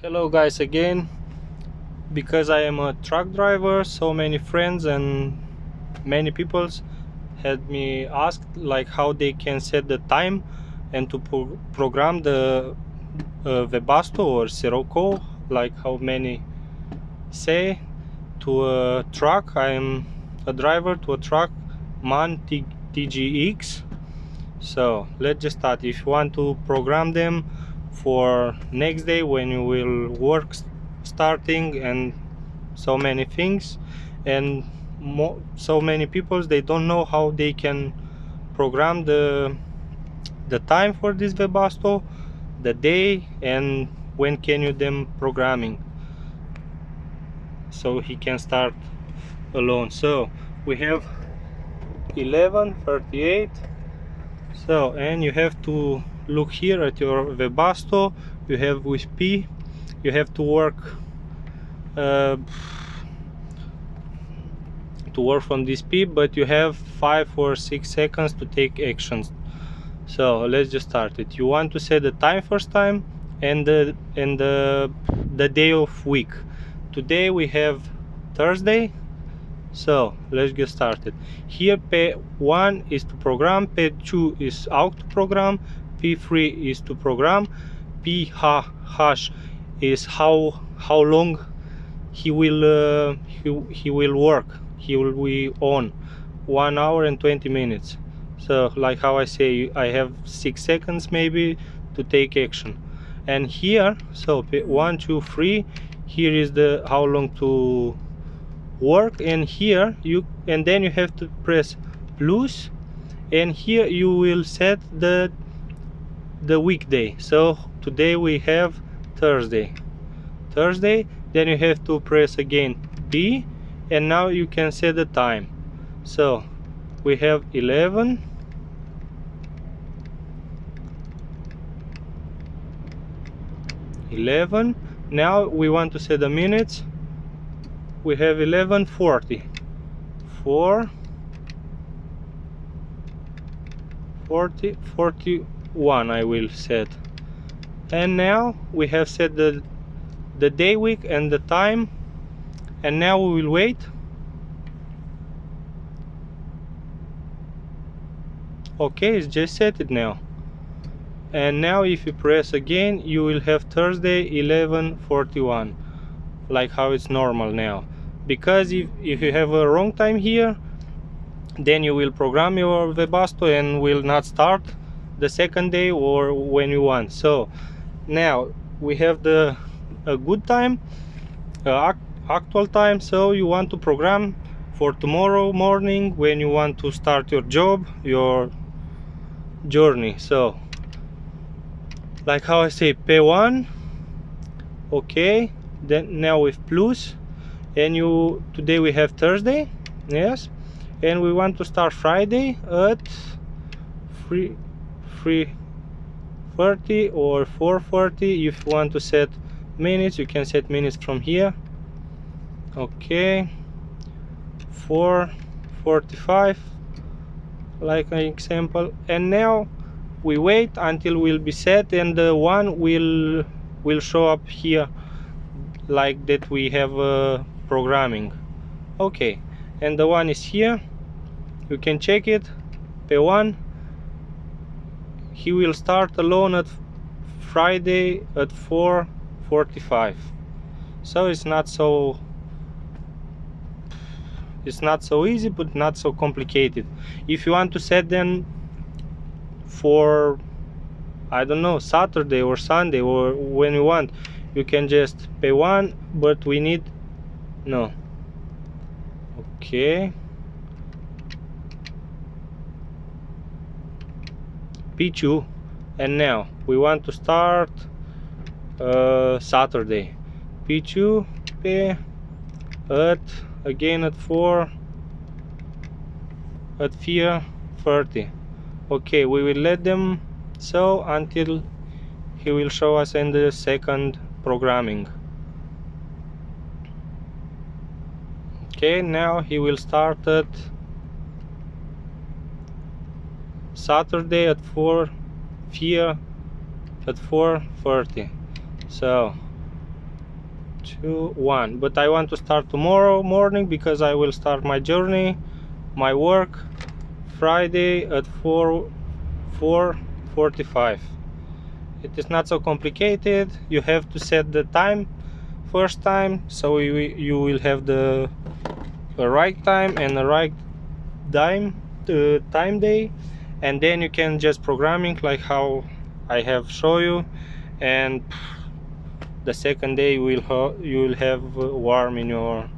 Hello guys again. Because I am a truck driver, so many friends and many peoples had me asked like how they can set the time and to program the webasto or sirocou, like how many say, to a truck. I am a driver to a truck MAN TGX. So let's just start. If you want to program them for next day when you will work starting and so many things, and so many people they don't know how they can program the time for this webasto, the day, and when can you them programming so he can start alone. So we have 11:38. So, and you have to look here at your webasto. You have with P, you have to work uh, from this P, but you have 5 or 6 seconds to take actions. So let's just start it. You want to set the time first time and the day of week. Today we have Thursday. So let's get started. Here P1 is to program, P2 is out to program, P3 is to program, P hash is how long he will work. He will be on 1 hour and 20 minutes. So like how I say, I have 6 seconds maybe to take action. And here, so 1 2 3, here is the how long to work, and here and then you have to press plus, and here you will set the weekday. So today we have Thursday, then you have to press again B, and now you can set the time. So we have 11, now we want to set the minutes. We have 11:40, 41 I will set. And now we have set the day, week, and the time, and now we will wait. Okay, it's just set it now. And now if you press again, you will have Thursday 11:41, like how it's normal now. Because if you have a wrong time here, then you will program your webasto and will not start the second day or when you want. So now we have a good time, actual time. So you want to program for tomorrow morning when you want to start your job, your journey. So like how I say, P1, okay, then now with plus, and today we have Thursday, yes, and we want to start Friday at 3:30 or 4:30. If you want to set minutes, you can set minutes from here. Okay, 4:45, like an example. And now we wait until we'll be set, and the one will show up here like that we have programming. Okay, and the one is here, you can check it. P1, he will start alone at Friday at 4:45. So it's not so easy, but not so complicated. If you want to set them for, I don't know, Saturday or Sunday or when you want, you can just P1, but we need no. Okay, P2, and now we want to start Saturday. P2 P at again at 4:30. Okay, we will let them so until he will show us in the second programming. Okay, now he will start at Saturday at 4:30. So 2, 1. But I want to start tomorrow morning because I will start my journey, my work, Friday at 4:45. It is not so complicated. You have to set the time first time, so you will have the right time and the right time day, and then you can just programming like how I have show you, and the second day you will have warm in your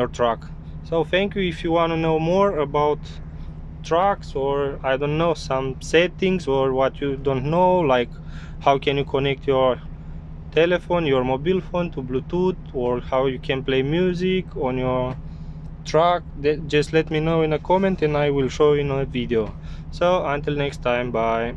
truck. So thank you. If you want to know more about trucks, or I don't know, some settings or what you don't know, like how can you connect your telephone, your mobile phone to Bluetooth, or how you can play music on your truck, just let me know in a comment and I will show you in a video. So until next time, bye.